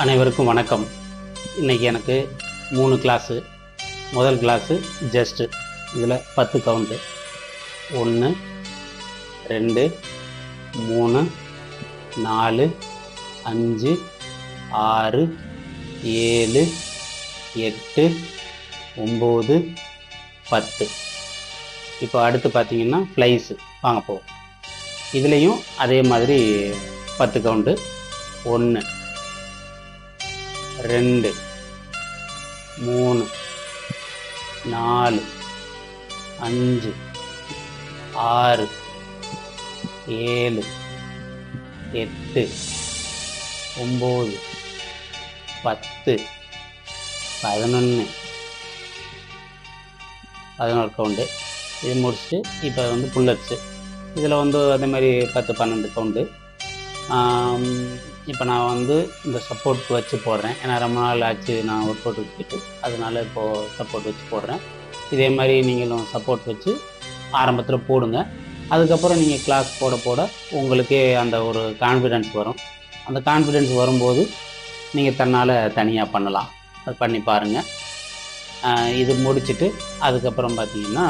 அனைவருக்கும் வணக்கம். இன்றைக்கி எனக்கு 3 கிளாஸு. முதல் கிளாஸு ஜஸ்ட்டு, இதில் 10 கவுண்டு. 1 2 3 4 5 6 7 8 9 10. இப்போ அடுத்து பார்த்திங்கன்னா ஃப்ளைஸு வாங்க போவோம். இதுலேயும் அதே மாதிரி 10 கவுண்டு. 1 2 3 4 5 6 7 8 9 10 11 கவுண்டு. இது முடிச்சுட்டு இப்போ வந்து புல்லட்ஸு. இதில் வந்து அதே மாதிரி 10-12 கவுண்டு. இப்போ நான் வந்து இந்த சப்போர்ட் வச்சு போடுறேன், ஏன்னா ரொம்ப நாள் ஆச்சு நான் ஒர்க் அவுட் வச்சுட்டு, அதனால் இப்போது சப்போர்ட் வச்சு போடுறேன். இதே மாதிரி நீங்களும் சப்போர்ட் வச்சு ஆரம்பத்தில் போடுங்க. அதுக்கப்புறம் நீங்கள் கிளாஸ் போட உங்களுக்கே அந்த ஒரு கான்ஃபிடென்ஸ் வரும். அந்த கான்ஃபிடென்ஸ் வரும்போது நீங்கள் தன்னால் தனியாக பண்ணலாம். அது பண்ணி பாருங்கள். இது முடிச்சுட்டு அதுக்கப்புறம் பார்த்தீங்கன்னா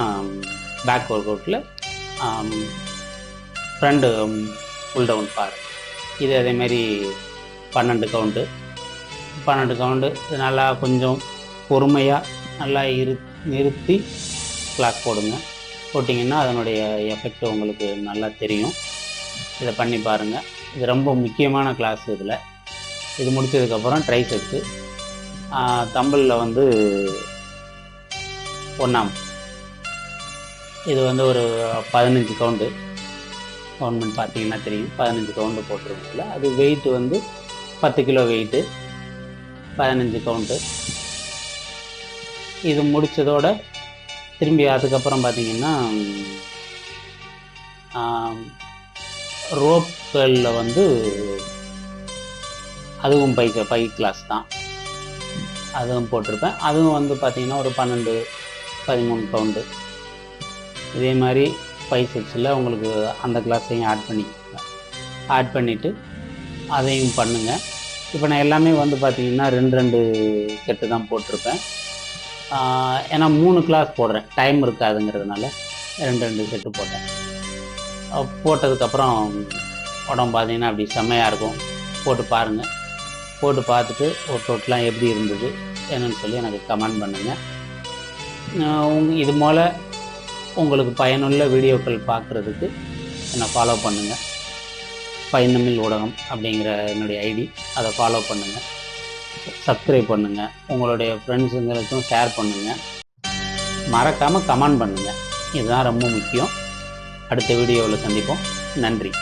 பேக் ஒர்க் அவுட்டில் ஃப்ரண்ட் புல் டவுன் பார், இது அதேமாரி 12 கவுண்டு. இது நல்லா கொஞ்சம் பொறுமையாக நல்லா நிறுத்தி கிளாஸ் போட்டிங்கன்னா அதனுடைய எஃபெக்ட் உங்களுக்கு நல்லா தெரியும். இதை பண்ணி பாருங்கள். இது ரொம்ப முக்கியமான கிளாஸ். இது முடித்ததுக்கப்புறம் ட்ரைசெப்ஸு. தம்பிளில் வந்து 1 இது வந்து ஒரு 15 கவுண்டு. கவுண்ட்மெண்ட் பார்த்தீங்கன்னா தெரியும், 15 கவுண்டு போட்டிருக்கல. அது வெயிட் வந்து 10 கிலோ வெயிட்டு, 15 கவுண்டு. இது முடித்ததோட திரும்பி அதுக்கப்புறம் பார்த்திங்கன்னா ரோப்களில் வந்து அதுவும் பை கிளாஸ் தான், அதுவும் போட்டிருப்பேன். அதுவும் வந்து பார்த்திங்கன்னா ஒரு 12-13 கவுண்டு. இதே மாதிரி பைசெப்ஸில் உங்களுக்கு அந்த கிளாஸையும் ஆட் பண்ணிவிட்டு அதையும் பண்ணுங்கள். இப்போ நான் எல்லாமே வந்து பார்த்திங்கன்னா 2 செட்டு தான் போட்டிருப்பேன். ஏன்னா 3 கிளாஸ் போடுறேன், டைம் இருக்காதுங்கிறதுனால 2 செட்டு போட்டேன். போட்டதுக்கப்புறம் உடம்பு பார்த்திங்கன்னா அப்படி செம்மையாக இருக்கும். போட்டு பாருங்கள். போட்டு பார்த்துட்டு ஒர்க் அவுட்லாம் எப்படி இருந்தது என்னன்னு சொல்லி எனக்கு கமெண்ட் பண்ணுங்கள். இது போல் உங்களுக்கு பயனுள்ள வீடியோக்கள் பார்க்குறதுக்கு என்னை ஃபாலோ பண்ணுங்கள். பைந்தமிழ் ஊடகம் அப்படிங்கிற என்னுடைய ஐடி, அதை ஃபாலோ பண்ணுங்கள், சப்ஸ்கிரைப் பண்ணுங்கள், உங்களுடைய ஃப்ரெண்ட்ஸுங்களுக்கும் ஷேர் பண்ணுங்கள், மறக்காமல் கமெண்ட் பண்ணுங்கள். இதுதான் ரொம்ப முக்கியம். அடுத்த வீடியோவில் சந்திப்போம். நன்றி.